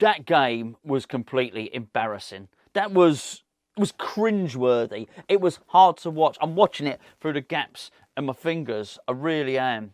That game was completely embarrassing. That was cringeworthy. It was hard to watch. I'm watching it through the gaps in my fingers. I really am.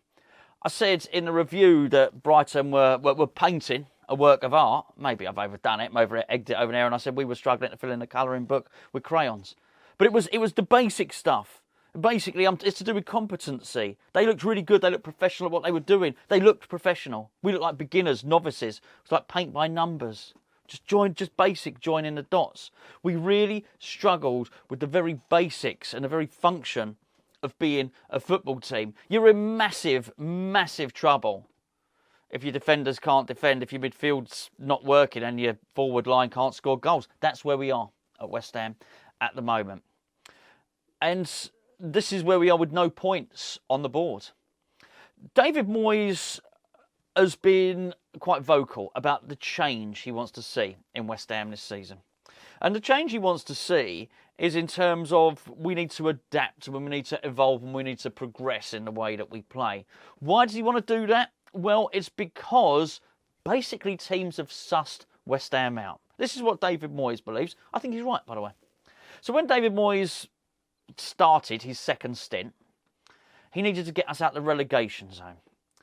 I said in the review that Brighton were painting a work of art. Maybe I've overdone it. Egged it over there, and I said we were struggling to fill in the colouring book with crayons. But it was the basic stuff. Basically, it's to do with competency. They looked really good. They looked professional at what they were doing. They looked professional. We looked like beginners, novices. It's like paint by numbers. Just basic joining the dots. We really struggled with the very basics and the very function of being a football team. You're in massive, massive trouble if your defenders can't defend, if your midfield's not working and your forward line can't score goals. That's where we are at West Ham at the moment. And this is where we are with no points on the board. David Moyes has been quite vocal about the change he wants to see in West Ham this season. And the change he wants to see is in terms of we need to adapt and we need to evolve and we need to progress in the way that we play. Why does he want to do that? Well, it's because basically teams have sussed West Ham out. This is what David Moyes believes. I think he's right, by the way. So when David Moyes started his second stint, he needed to get us out of the relegation zone.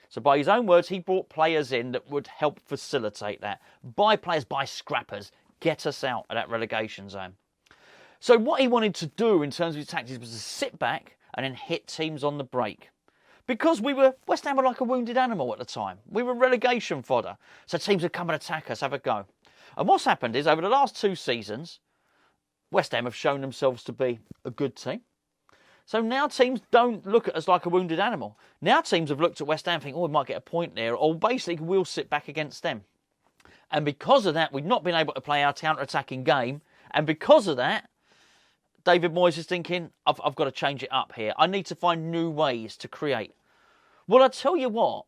So by his own words, he brought players in that would help facilitate that. Buy players, buy scrappers, get us out of that relegation zone. So what he wanted to do in terms of his tactics was to sit back and then hit teams on the break. Because West Ham were like a wounded animal at the time. We were relegation fodder. So teams would come and attack us, have a go. And what's happened is over the last 2 seasons, West Ham have shown themselves to be a good team. So now teams don't look at us like a wounded animal. Now teams have looked at West Ham and think, we might get a point there, or basically we'll sit back against them. And because of that, we've not been able to play our counter-attacking game. And because of that, David Moyes is thinking, I've got to change it up here. I need to find new ways to create. Well, I tell you what,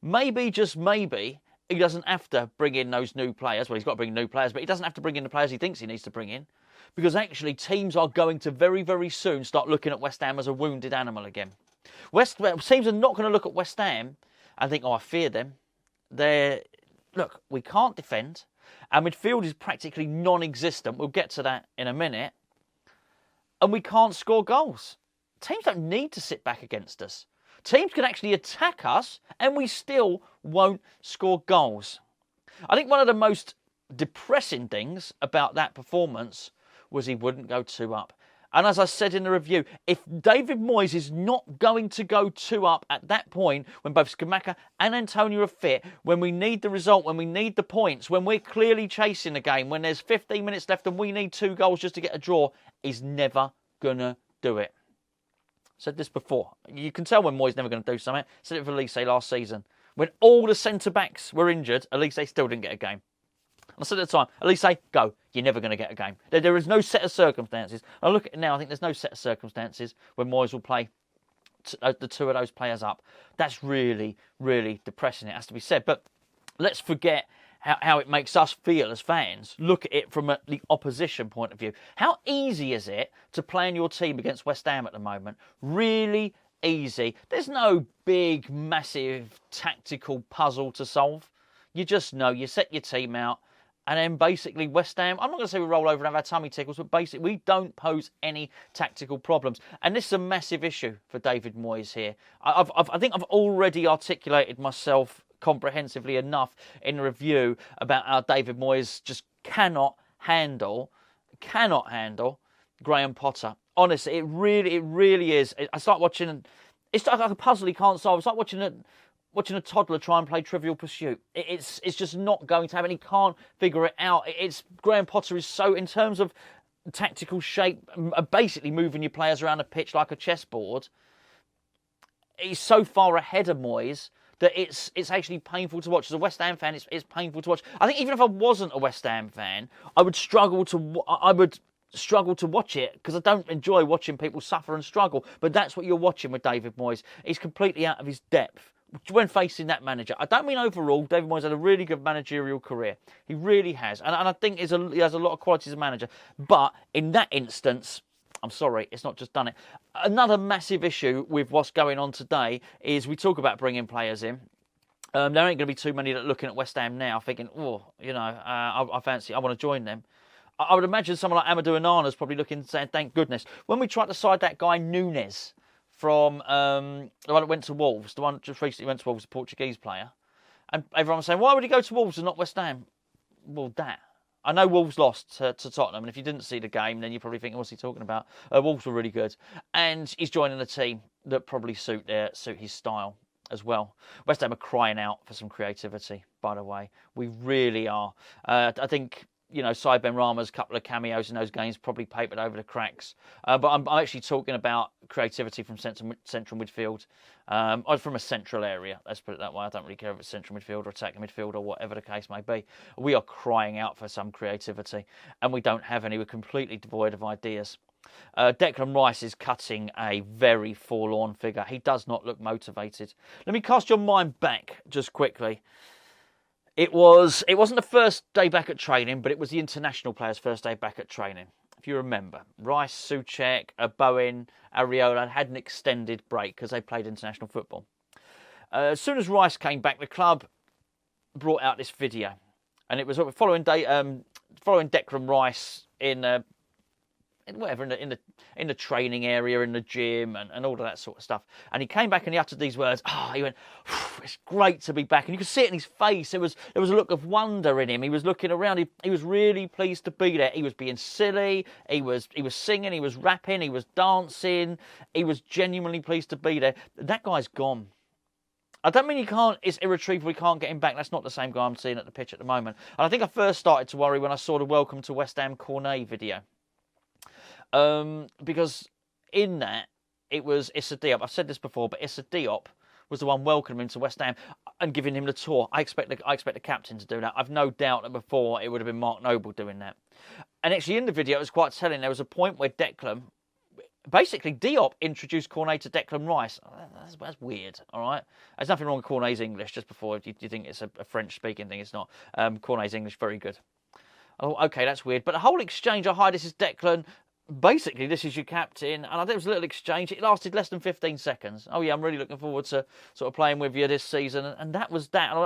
maybe, just maybe, he doesn't have to bring in those new players. Well, he's got to bring new players, but he doesn't have to bring in the players he thinks he needs to bring in. Because actually, teams are going to very, very soon start looking at West Ham as a wounded animal again. Teams are not going to look at West Ham and think, I fear them. Look, we can't defend. Our midfield is practically non-existent. We'll get to that in a minute. And we can't score goals. Teams don't need to sit back against us. Teams can actually attack us and we still won't score goals. I think one of the most depressing things about that performance was he wouldn't go 2 up. And as I said in the review, if David Moyes is not going to go 2 up at that point, when both Scamacca and Antonio are fit, when we need the result, when we need the points, when we're clearly chasing the game, when there's 15 minutes left and we need 2 goals just to get a draw, he's never going to do it. Said this before. You can tell when Moyes never going to do something. Said it for Elise last season. When all the centre-backs were injured, Elise still didn't get a game. I said at the time, Elise, go. You're never going to get a game. There is no set of circumstances. I look at it now, I think there's no set of circumstances when Moyes will play the 2 of those players up. That's really, really depressing, it has to be said. But let's forget how it makes us feel as fans. Look at it from the opposition point of view. How easy is it to play in your team against West Ham at the moment? Really easy. There's no big, massive tactical puzzle to solve. You just know, you set your team out, and then basically West Ham, I'm not going to say we roll over and have our tummy tickles, but basically we don't pose any tactical problems. And this is a massive issue for David Moyes here. I think I've already articulated myself comprehensively enough in the review about how David Moyes just cannot handle Graham Potter. Honestly, it really is. I start watching, it's like a puzzle he can't solve. It's like watching a toddler try and play Trivial Pursuit. It's just not going to happen. He can't figure it out. Graham Potter is so, in terms of tactical shape, basically moving your players around the pitch like a chessboard, he's so far ahead of Moyes that it's actually painful to watch. As a West Ham fan, it's painful to watch. I think even if I wasn't a West Ham fan, I would struggle to watch it because I don't enjoy watching people suffer and struggle. But that's what you're watching with David Moyes. He's completely out of his depth when facing that manager. I don't mean overall. David Moyes had a really good managerial career. He really has. And I think he has a lot of qualities as a manager. But in that instance, I'm sorry, it's not just done it. Another massive issue with what's going on today is we talk about bringing players in. There ain't going to be too many that are looking at West Ham now thinking, oh, I want to join them. I would imagine someone like Amadou Onana's probably looking, saying, thank goodness. When we tried to side that guy Nunes from the one that went to Wolves, the one that just recently went to Wolves, the Portuguese player, and everyone was saying, why would he go to Wolves and not West Ham? Well, I know Wolves lost to Tottenham, and if you didn't see the game, then you're probably thinking, what's he talking about? Wolves were really good. And he's joining a team that probably suit his style as well. West Ham are crying out for some creativity, by the way. We really are. I think, Said Benrahma's couple of cameos in those games probably papered over the cracks. But I'm actually talking about creativity from central midfield. Or from a central area, let's put it that way. I don't really care if it's central midfield or attacking midfield or whatever the case may be. We are crying out for some creativity, and we don't have any. We're completely devoid of ideas. Declan Rice is cutting a very forlorn figure. He does not look motivated. Let me cast your mind back just quickly. It wasn't the first day back at training, but it was the international players' first day back at training. If you remember, Rice, Souček, Bowen, Areola had an extended break because they played international football. As soon as Rice came back, the club brought out this video, and it was following Declan Rice in the training area, in the gym, and all of that sort of stuff. And he came back and he uttered these words. He went, "It's great to be back." And you could see it in his face. There was a look of wonder in him. He was looking around. He was really pleased to be there. He was being silly. He was singing. He was rapping. He was dancing. He was genuinely pleased to be there. That guy's gone. I don't mean it's irretrievable, we can't get him back. That's not the same guy I'm seeing at the pitch at the moment. And I think I first started to worry when I saw the Welcome to West Ham Cornet video. Because in that, it was Issa Diop. I've said this before, but Issa Diop was the one welcoming him to West Ham and giving him the tour. I expect the captain to do that. I've no doubt that before it would have been Mark Noble doing that. And actually in the video, it was quite telling. There was a point where basically Diop introduced Cornet to Declan Rice. That's weird, all right? There's nothing wrong with Cornet's English, just before you think it's a French-speaking thing. It's not. Cornet's English, very good. Oh, okay, that's weird. But the whole exchange, hi, this is Declan. Basically, this is your captain, and I think it was a little exchange. It lasted less than 15 seconds. Oh, yeah, I'm really looking forward to sort of playing with you this season, and that was that. And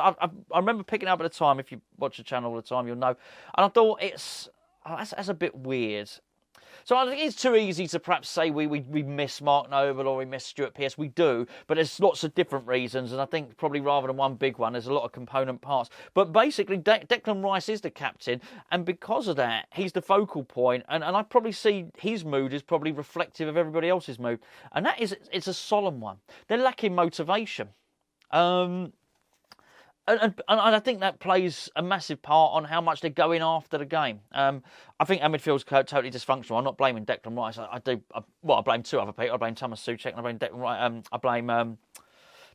I remember picking up at the time, if you watch the channel all the time, you'll know. And I thought, that's a bit weird. So I think it's too easy to perhaps say we miss Mark Noble or we miss Stuart Pearce. We do, but there's lots of different reasons, and I think probably rather than one big one, there's a lot of component parts. But basically, Declan Rice is the captain, and because of that, he's the focal point, and I probably see his mood is probably reflective of everybody else's mood, and it's a solemn one. They're lacking motivation. And I think that plays a massive part on how much they're going after the game. I think our midfield's totally dysfunctional. I'm not blaming Declan Rice. I blame two other people. I blame Thomas Souček and I blame Declan Rice. I blame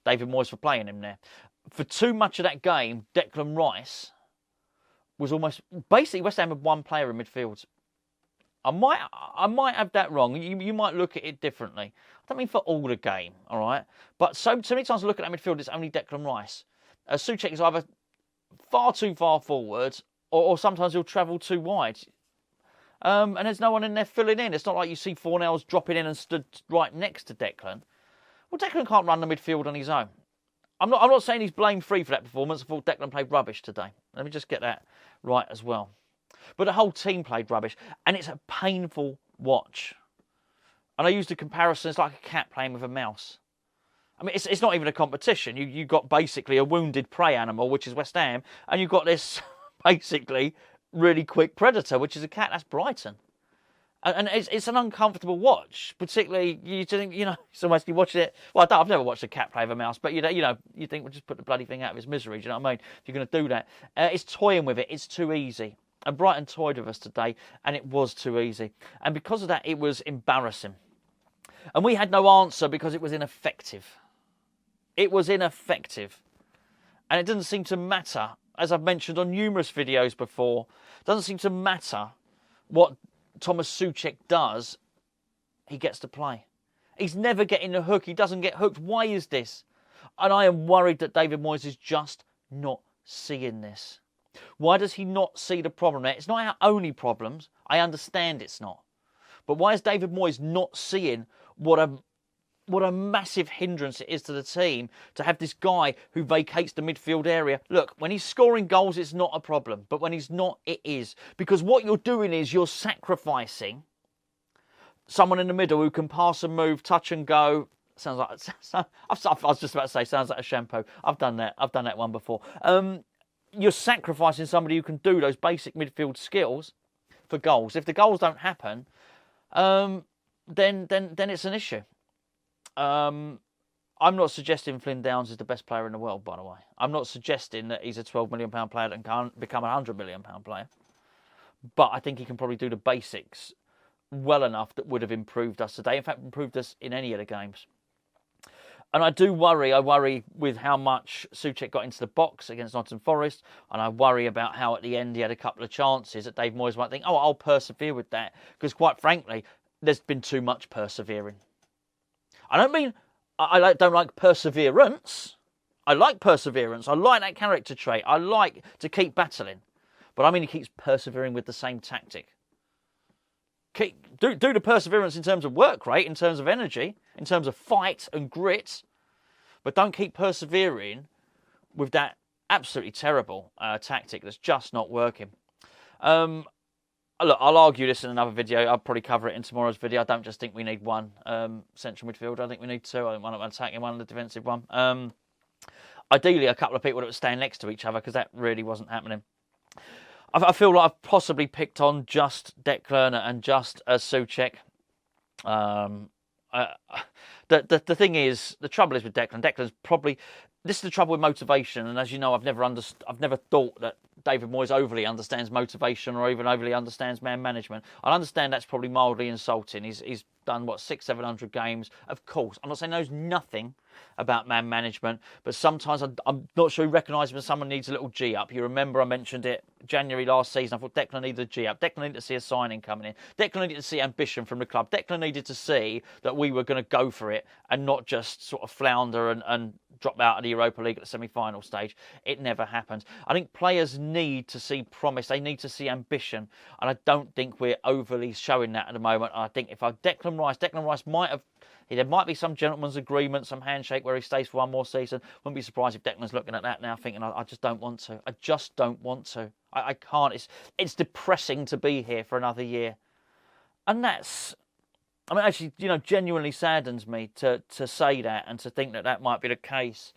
David Moyes for playing him there. For too much of that game, Declan Rice was almost basically West Ham had one player in midfield. I might have that wrong. You might look at it differently. I don't mean for all the game, all right? But so many times I look at that midfield, it's only Declan Rice. Souček is either far too far forward or sometimes he'll travel too wide. And there's no one in there filling in. It's not like you see Fornells dropping in and stood right next to Declan. Well, Declan can't run the midfield on his own. I'm not saying he's blame-free for that performance. I thought Declan played rubbish today. Let me just get that right as well. But the whole team played rubbish, and it's a painful watch. And I used a comparison, it's like a cat playing with a mouse. I mean, it's not even a competition. You got basically a wounded prey animal, which is West Ham, and you've got this basically really quick predator, which is a cat. That's Brighton, and it's an uncomfortable watch. Particularly, you think it's almost you watching it. Well, I've never watched a cat play with a mouse, but you think, well, just put the bloody thing out of his misery. Do you know what I mean? If you're going to do that, it's toying with it. It's too easy. And Brighton toyed with us today, and it was too easy. And because of that, it was embarrassing. And we had no answer because it was ineffective. It was ineffective. And it doesn't seem to matter, as I've mentioned on numerous videos before, it doesn't seem to matter what Thomas Souček does, he gets to play. He's never getting the hook. He doesn't get hooked. Why is this? And I am worried that David Moyes is just not seeing this. Why does he not see the problem there? It's not our only problems. I understand it's not. But why is David Moyes not seeing what a what a massive hindrance it is to the team to have this guy who vacates the midfield area. Look, when he's scoring goals, it's not a problem. But when he's not, it is. Because what you're doing is you're sacrificing someone in the middle who can pass and move, touch and go. Sounds like, I was just about to say, sounds like a shampoo. I've done that one before. You're sacrificing somebody who can do those basic midfield skills for goals. If the goals don't happen, then it's an issue. I'm not suggesting Flynn Downs is the best player in the world, by the way. I'm not suggesting that he's a £12 million player that can become a £100 million player. But I think he can probably do the basics well enough that would have improved us today. In fact, improved us in any of the games. And I worry with how much Souček got into the box against Nottingham Forest. And I worry about how at the end he had a couple of chances that Dave Moyes might think, oh, I'll persevere with that. Because quite frankly, there's been too much persevering. I don't mean I don't like perseverance. I like perseverance. I like that character trait. I like to keep battling. But I mean he keeps persevering with the same tactic. Do the perseverance in terms of work rate, in terms of energy, in terms of fight and grit. But don't keep persevering with that absolutely terrible tactic that's just not working. Look, I'll argue this in another video. I'll probably cover it in tomorrow's video. I don't just think we need one central midfielder. I think we need two. I think one attacking, one the defensive one. Ideally, a couple of people that would stand next to each other because that really wasn't happening. I feel like I've possibly picked on just Declan and just Souček. The thing is, the trouble is with Declan. Declan's probably... This is the trouble with motivation, and as you know, I've never thought that David Moyes overly understands motivation or even overly understands man management. I understand that's probably mildly insulting. He's done, 600-700 games. Of course, I'm not saying he knows nothing about man management, but sometimes I'm not sure he recognises when someone needs a little G-up. You remember I mentioned it January last season. I thought Declan needed a G-up. Declan needed to see a signing coming in. Declan needed to see ambition from the club. Declan needed to see that we were going to go for it and not just sort of flounder and drop out of the Europa League at the semi-final stage. It never happened. I think players need to see promise. They need to see ambition. And I don't think we're overly showing that at the moment. I think if Declan Rice might have... There might be some gentleman's agreement, some handshake where he stays for one more season. Wouldn't be surprised if Declan's looking at that now thinking, I just don't want to. I just don't want to. I can't. It's depressing to be here for another year. And that's... I mean, actually, genuinely saddens me to say that and to think that might be the case.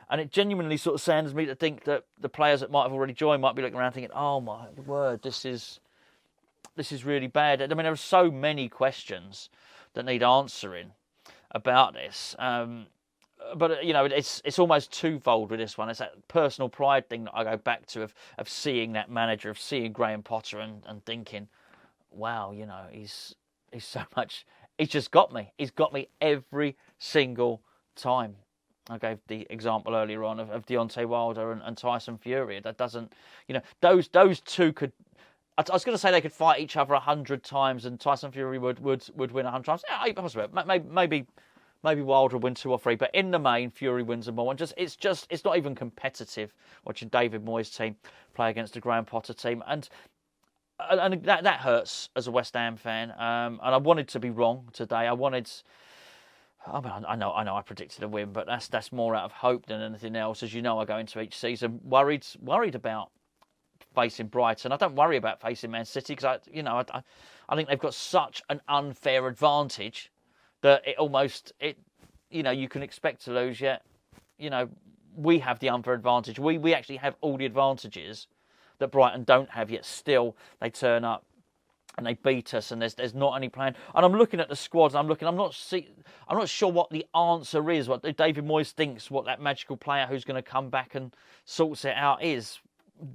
And it genuinely sort of saddens me to think that the players that might have already joined might be looking around thinking, oh my word, this is really bad. I mean, there are so many questions that need answering about this. But, it's almost twofold with this one. It's that personal pride thing that I go back to of seeing that manager, of seeing Graham Potter and thinking, wow, he's so much... He's just got me. He's got me every single time. I gave the example earlier on of Deontay Wilder and Tyson Fury. That doesn't, those two could... I was going to say they could fight each other 100 times and Tyson Fury would win 100 times. Yeah, possibly. Maybe Wilder would win 2 or 3, but in the main, Fury wins them all. And it's not even competitive watching David Moyes' team play against the Graham Potter team. And that hurts as a West Ham fan. And I wanted to be wrong today. I know I predicted a win, but that's more out of hope than anything else. As you know, I go into each season worried about facing Brighton. I don't worry about facing Man City because I think they've got such an unfair advantage that you can expect to lose. Yet, we have the unfair advantage. We actually have all the advantages that Brighton don't have, yet still they turn up and they beat us, and there's not any plan. And I'm looking at the squad, and I'm not sure what the answer is, what David Moyes thinks, what that magical player who's going to come back and sorts it out is.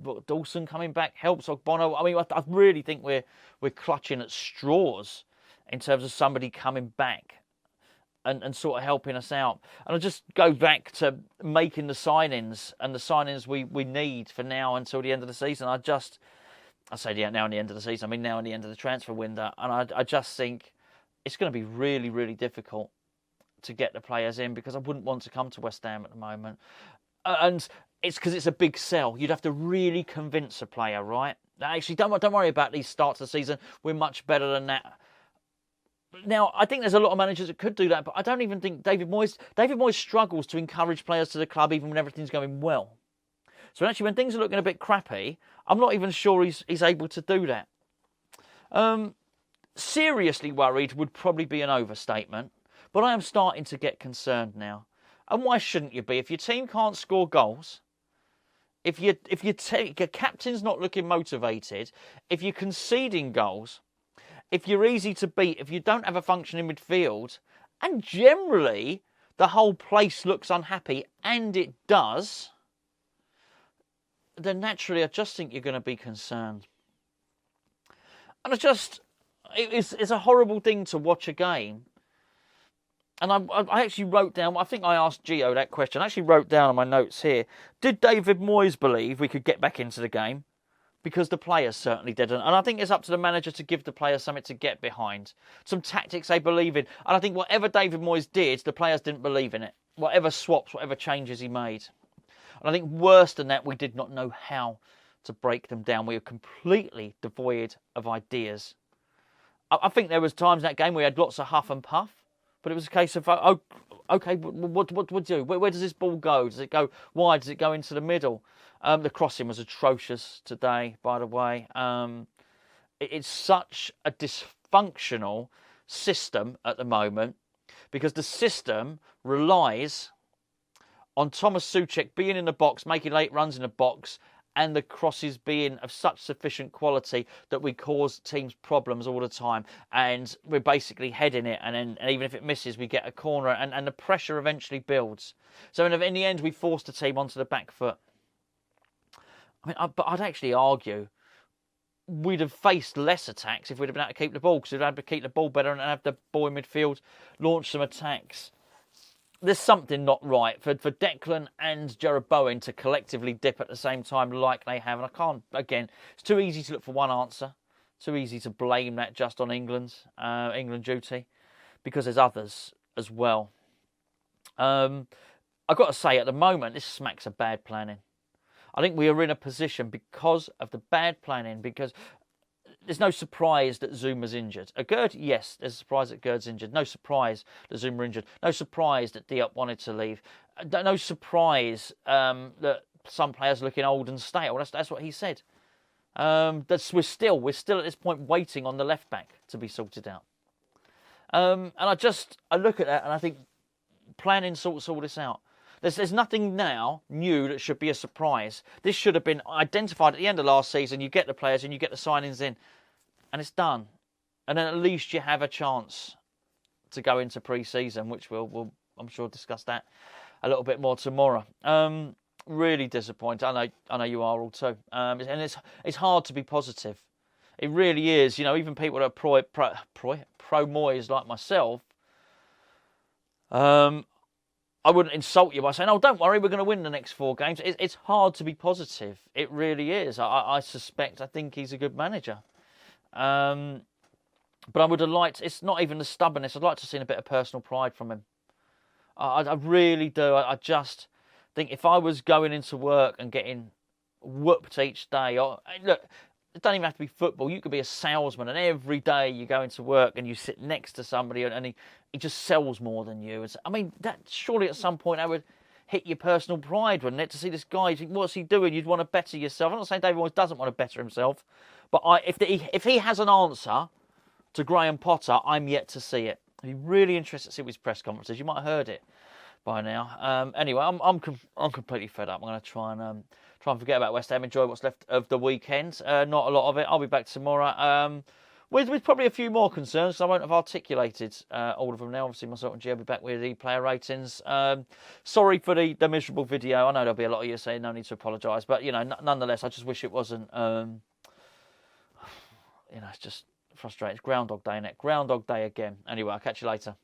But Dawson coming back helps, Ogbono. I mean, I really think we're clutching at straws in terms of somebody coming back and sort of helping us out. And I'll just go back to making the signings and the signings we need for now until the end of the season. I say now and the end of the season, I mean now and the end of the transfer window. And I just think it's going to be really, really difficult to get the players in because I wouldn't want to come to West Ham at the moment. And it's because it's a big sell. You'd have to really convince a player, right? Actually, don't worry about these starts of the season. We're much better than that. Now, I think there's a lot of managers that could do that, but I don't even think David Moyes struggles to encourage players to the club even when everything's going well. So actually, when things are looking a bit crappy, I'm not even sure he's able to do that. Seriously worried would probably be an overstatement, but I am starting to get concerned now. And why shouldn't you be? If your team can't score goals, if your captain's not looking motivated, if you're conceding goals, if you're easy to beat, if you don't have a functioning midfield, and generally the whole place looks unhappy, and it does, then naturally I just think you're going to be concerned. And it's a horrible thing to watch a game. And I actually wrote down, I think I asked Gio that question. I actually wrote down on my notes here, did David Moyes believe we could get back into the game? Because the players certainly didn't. And I think it's up to the manager to give the players something to get behind. Some tactics they believe in. And I think whatever David Moyes did, the players didn't believe in it. Whatever swaps, whatever changes he made. And I think worse than that, we did not know how to break them down. We were completely devoid of ideas. I think there was times in that game we had lots of huff and puff. But it was a case of, okay, what do we do? Where does this ball go? Does it go wide? Does it go into the middle? The crossing was atrocious today, by the way. It's such a dysfunctional system at the moment because the system relies on Thomas Souček being in the box, making late runs in the box, and the crosses being of such sufficient quality that we cause teams problems all the time. And we're basically heading it, and even if it misses, we get a corner, and the pressure eventually builds. So in the end, we forced the team onto the back foot. I mean, but I'd actually argue we'd have faced less attacks if we'd have been able to keep the ball, because we'd have to keep the ball better and have the ball in midfield, launch some attacks. There's something not right for Declan and Jarrod Bowen to collectively dip at the same time like they have. And I can't, again, it's too easy to look for one answer. Too easy to blame that just on England duty, because there's others as well. I've got to say, at the moment, this smacks of bad planning. I think we are in a position because of the bad planning, because there's no surprise that Zuma's injured. Gerd, yes, there's a surprise that Gerd's injured. No surprise that Zuma injured. No surprise that Diop wanted to leave. No surprise that some players are looking old and stale. That's what he said. We're still at this point waiting on the left back to be sorted out. And I look at that and I think planning sorts all this out. There's nothing now new that should be a surprise. This should have been identified at the end of last season. You get the players and you get the signings in, and it's done. And then at least you have a chance to go into pre-season, which we'll I'm sure discuss that a little bit more tomorrow. Really disappointed. I know you are all too. And it's hard to be positive. It really is. You know, even people that are pro Moyes like myself. I wouldn't insult you by saying, "Oh, don't worry, we're going to win the next 4 games." It's hard to be positive. It really is. I think he's a good manager. But I would have liked, it's not even the stubbornness, I'd like to have seen a bit of personal pride from him. I really do. I just think if I was going into work and getting whooped each day, look, it doesn't even have to be football. You could be a salesman, and every day you go into work and you sit next to somebody and he just sells more than you. I mean, that surely at some point that would hit your personal pride, wouldn't it? To see this guy, you think, what's he doing? You'd want to better yourself. I'm not saying David Moyes doesn't want to better himself, but if he has an answer to Graham Potter, I'm yet to see it. I'd be really interested to see his press conferences. You might have heard it by now. Anyway, I'm completely fed up. I'm going to try and forget about West Ham. Enjoy what's left of the weekend. Not a lot of it. I'll be back tomorrow. With probably a few more concerns, so I won't have articulated all of them now. Obviously, myself and Gio will be back with the player ratings. Sorry for the miserable video. I know there'll be a lot of you saying no need to apologise, but you know, nonetheless, I just wish it wasn't. It's just frustrating. It's Groundhog Day, innit? Groundhog Day again. Anyway, I'll catch you later.